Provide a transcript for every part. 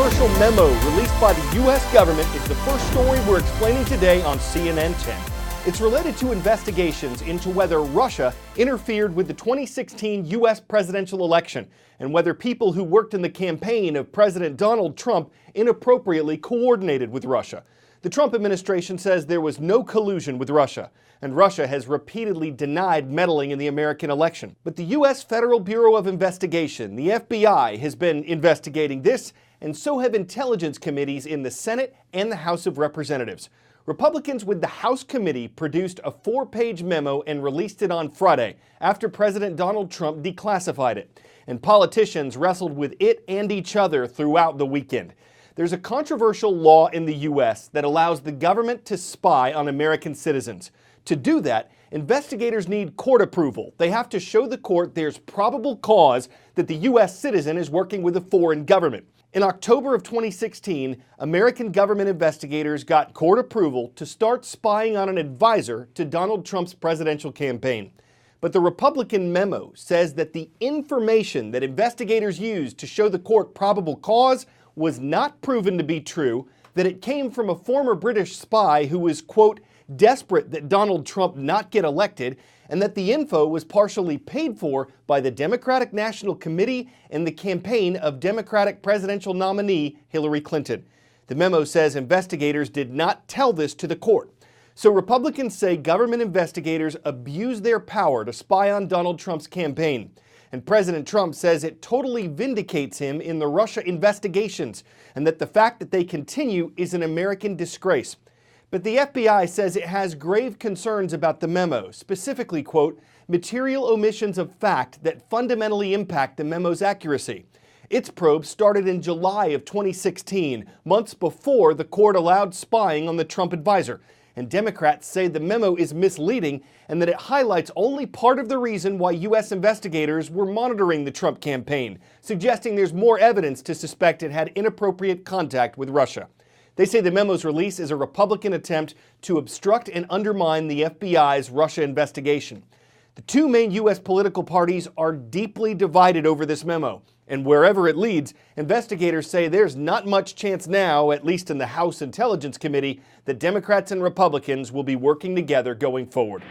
controversial memo released by the U.S. government is the first story we're explaining today on CNN 10. It's related to investigations into whether Russia interfered with the 2016 U.S. presidential election and whether people who worked in the campaign of President Donald Trump inappropriately coordinated with Russia. The Trump administration says there was no collusion with Russia, and Russia has repeatedly denied meddling in the American election. But the U.S. Federal Bureau of Investigation, the FBI, has been investigating this, and so have intelligence committees in the Senate and the House of Representatives. Republicans with the House committee produced a 4-page memo and released it on Friday after President Donald Trump declassified it. And politicians wrestled with it and each other throughout the weekend. There's a controversial law in the U.S. that allows the government to spy on American citizens. To do that, investigators need court approval. They have to show the court there's probable cause that the U.S. citizen is working with a foreign government. In October of 2016, American government investigators got court approval to start spying on an advisor to Donald Trump's presidential campaign. But the Republican memo says that the information that investigators used to show the court probable cause was not proven to be true, that it came from a former British spy who was, quote, desperate that Donald Trump not get elected, and that the info was partially paid for by the Democratic National Committee and the campaign of Democratic presidential nominee Hillary Clinton. The memo says investigators did not tell this to the court. So Republicans say government investigators abused their power to spy on Donald Trump's campaign. And President Trump says it totally vindicates him in the Russia investigations, and that the fact that they continue is an American disgrace. But the FBI says it has grave concerns about the memo, specifically, quote, material omissions of fact that fundamentally impact the memo's accuracy. Its probe started in July of 2016, months before the court allowed spying on the Trump advisor. And Democrats say the memo is misleading and that it highlights only part of the reason why U.S. investigators were monitoring the Trump campaign, suggesting there's more evidence to suspect it had inappropriate contact with Russia. They say the memo's release is a Republican attempt to obstruct and undermine the FBI's Russia investigation. The two main U.S. political parties are deeply divided over this memo, and wherever it leads, investigators say there's not much chance now, at least in the House Intelligence Committee, that Democrats and Republicans will be working together going forward.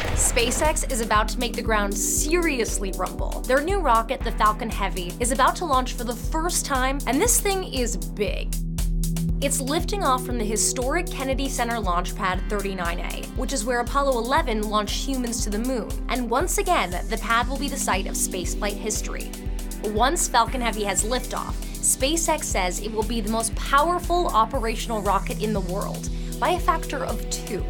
SpaceX is about to make the ground seriously rumble. Their new rocket, the Falcon Heavy, is about to launch for the first time, and this thing is big. It's lifting off from the historic Kennedy Center launch pad 39A, which is where Apollo 11 launched humans to the moon. And once again, the pad will be the site of spaceflight history. Once Falcon Heavy has liftoff, SpaceX says it will be the most powerful operational rocket in the world, by a factor of 2.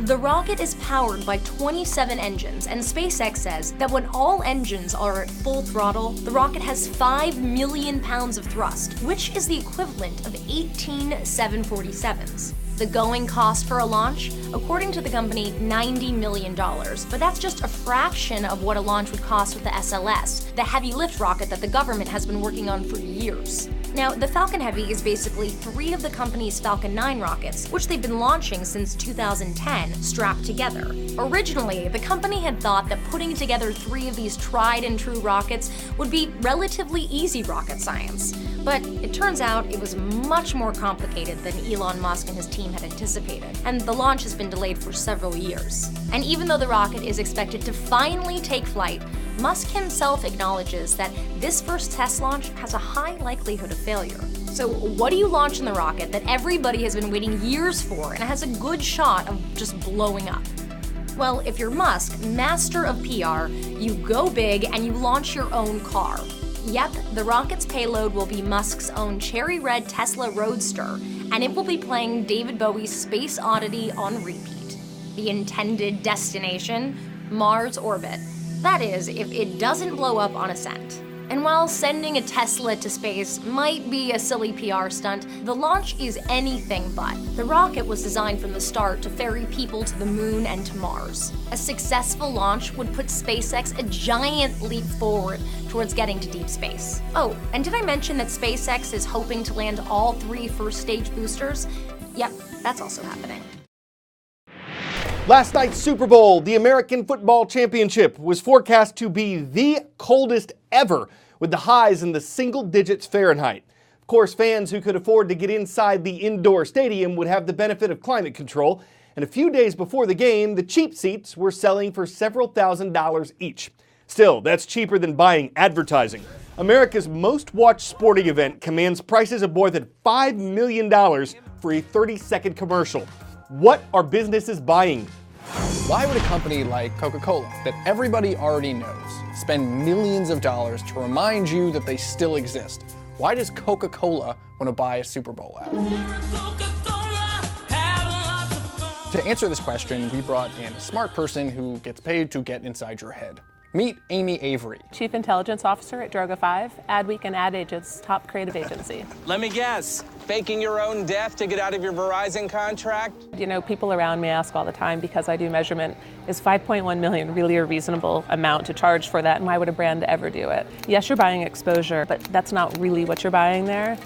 The rocket is powered by 27 engines, and SpaceX says that when all engines are at full throttle, the rocket has 5 million pounds of thrust, which is the equivalent of 18 747s. The going cost for a launch? According to the company, $90 million, but that's just a fraction of what a launch would cost with the SLS, the heavy lift rocket that the government has been working on for years. Now, the Falcon Heavy is basically 3 of the company's Falcon 9 rockets, which they've been launching since 2010, strapped together. Originally, the company had thought that putting together 3 of these tried and true rockets would be relatively easy rocket science. But it turns out it was much more complicated than Elon Musk and his team had anticipated, and the launch has been delayed for several years. And even though the rocket is expected to finally take flight, Musk himself acknowledges that this first test launch has a high likelihood of failure. So what do you launch in the rocket that everybody has been waiting years for and has a good shot of just blowing up? Well, if you're Musk, master of PR, you go big and you launch your own car. Yep, the rocket's payload will be Musk's own cherry red Tesla Roadster, and it will be playing David Bowie's Space Oddity on repeat. The intended destination? Mars orbit. That is, if it doesn't blow up on ascent. And while sending a Tesla to space might be a silly PR stunt, the launch is anything but. The rocket was designed from the start to ferry people to the moon and to Mars. A successful launch would put SpaceX a giant leap forward towards getting to deep space. Oh, and did I mention that SpaceX is hoping to land all 3 first-stage boosters? Yep, that's also happening. Last night's Super Bowl, the American Football Championship, was forecast to be the coldest ever, with the highs in the single digits Fahrenheit. Of course, fans who could afford to get inside the indoor stadium would have the benefit of climate control, and a few days before the game, the cheap seats were selling for several $1,000s each. Still, that's cheaper than buying advertising. America's most watched sporting event commands prices of more than $5 million for a 30-second commercial. What are businesses buying? Why would a company like Coca-Cola, that everybody already knows, spend millions of dollars to remind you that they still exist? Why does Coca-Cola want to buy a Super Bowl ad? To answer this question, we brought in a smart person who gets paid to get inside your head. Meet Amy Avery. Chief Intelligence Officer at Droga5, Adweek and Ad Agent's top creative agency. Let me guess, faking your own death to get out of your Verizon contract? You know, people around me ask all the time, because I do measurement, is 5.1 million really a reasonable amount to charge for that, and why would a brand ever do it? Yes, you're buying exposure, but that's not really what you're buying there.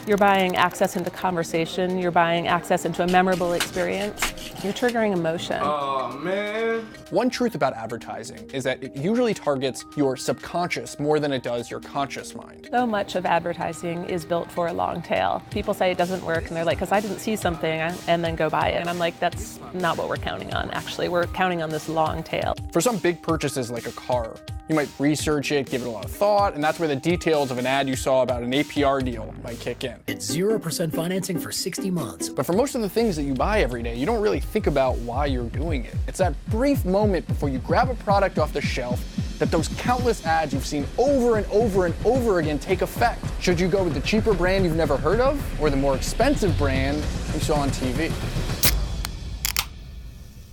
You're buying access into conversation, you're buying access into a memorable experience, you're triggering emotion. Oh, man. One truth about advertising is that it usually targets your subconscious more than it does your conscious mind. So much of advertising is built for a long tail. People say it doesn't work, and they're like, because I didn't see something, and then go buy it. And I'm like, that's not what we're counting on, actually. We're counting on this long tail. For some big purchases like a car, you might research it, give it a lot of thought, and that's where the details of an ad you saw about an APR deal might kick in. It's 0% financing for 60 months. But for most of the things that you buy every day, you don't really think about why you're doing it. It's that brief moment before you grab a product off the shelf that those countless ads you've seen over and over and over again take effect. Should you go with the cheaper brand you've never heard of, or the more expensive brand you saw on TV?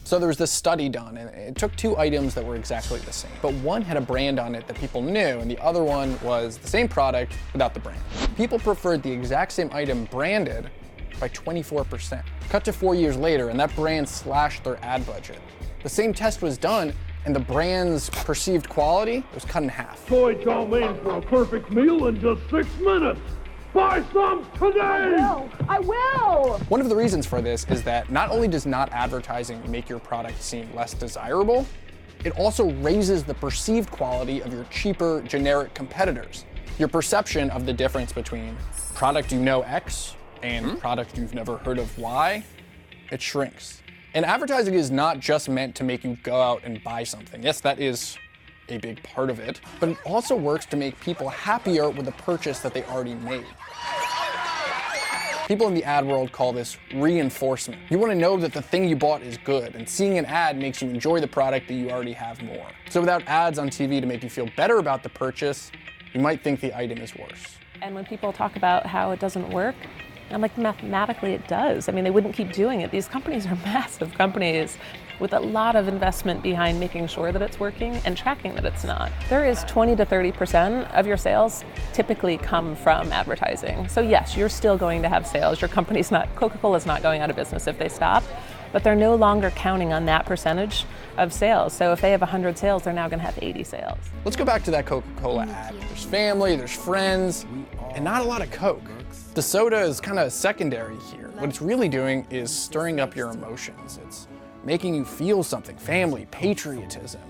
So there was this study done, and it took two items that were exactly the same. But one had a brand on it that people knew, and the other one was the same product without the brand. People preferred the exact same item branded by 24%. Cut to 4 years later, and that brand slashed their ad budget. The same test was done, and the brand's perceived quality was cut in half. Soy chow mein for a perfect meal in just 6 minutes. Buy some today! I will! One of the reasons for this is that not only does not advertising make your product seem less desirable, it also raises the perceived quality of your cheaper generic competitors. Your perception of the difference between product you know X and product you've never heard of Y, it shrinks. And advertising is not just meant to make you go out and buy something. Yes, that is a big part of it, but it also works to make people happier with the purchase that they already made. People in the ad world call this reinforcement. You want to know that the thing you bought is good, and seeing an ad makes you enjoy the product that you already have more. So without ads on TV to make you feel better about the purchase, you might think the item is worse. And when people talk about how it doesn't work, I'm like, mathematically it does. I mean, they wouldn't keep doing it. These companies are massive companies with a lot of investment behind making sure that it's working and tracking that it's not. There is 20 to 30% of your sales typically come from advertising. So yes, you're still going to have sales. Your company's not, Coca-Cola's not going out of business if they stop, but they're no longer counting on that percentage of sales. So if they have 100 sales, they're now gonna have 80 sales. Let's go back to that Coca-Cola ad. There's family, there's friends, and not a lot of Coke. The soda is kind of secondary here. What it's really doing is stirring up your emotions. It's making you feel something, family, patriotism.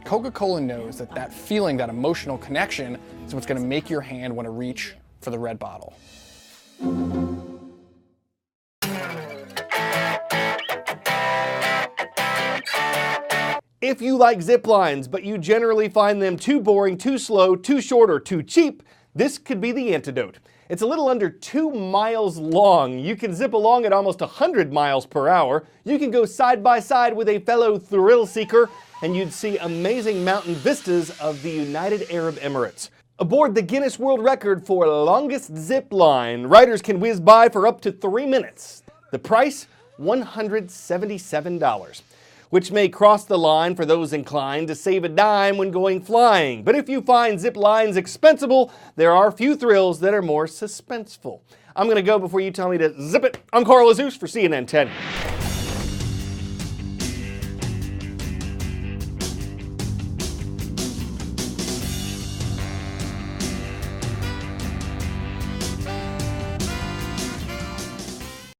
Coca-Cola knows that that feeling, that emotional connection, is what's gonna make your hand want to reach for the red bottle. If you like zip lines, but you generally find them too boring, too slow, too short, or too cheap, this could be the antidote. It's a little under 2 miles long. You can zip along at almost 100 miles per hour. You can go side by side with a fellow thrill seeker, and you'd see amazing mountain vistas of the United Arab Emirates. Aboard the Guinness World Record for longest zip line, riders can whiz by for up to 3 minutes. The price, $177. Which may cross the line for those inclined to save a dime when going flying. But if you find zip lines expensible, there are few thrills that are more suspenseful. I'm gonna go before you tell me to zip it. I'm Carl Azuz for CNN 10.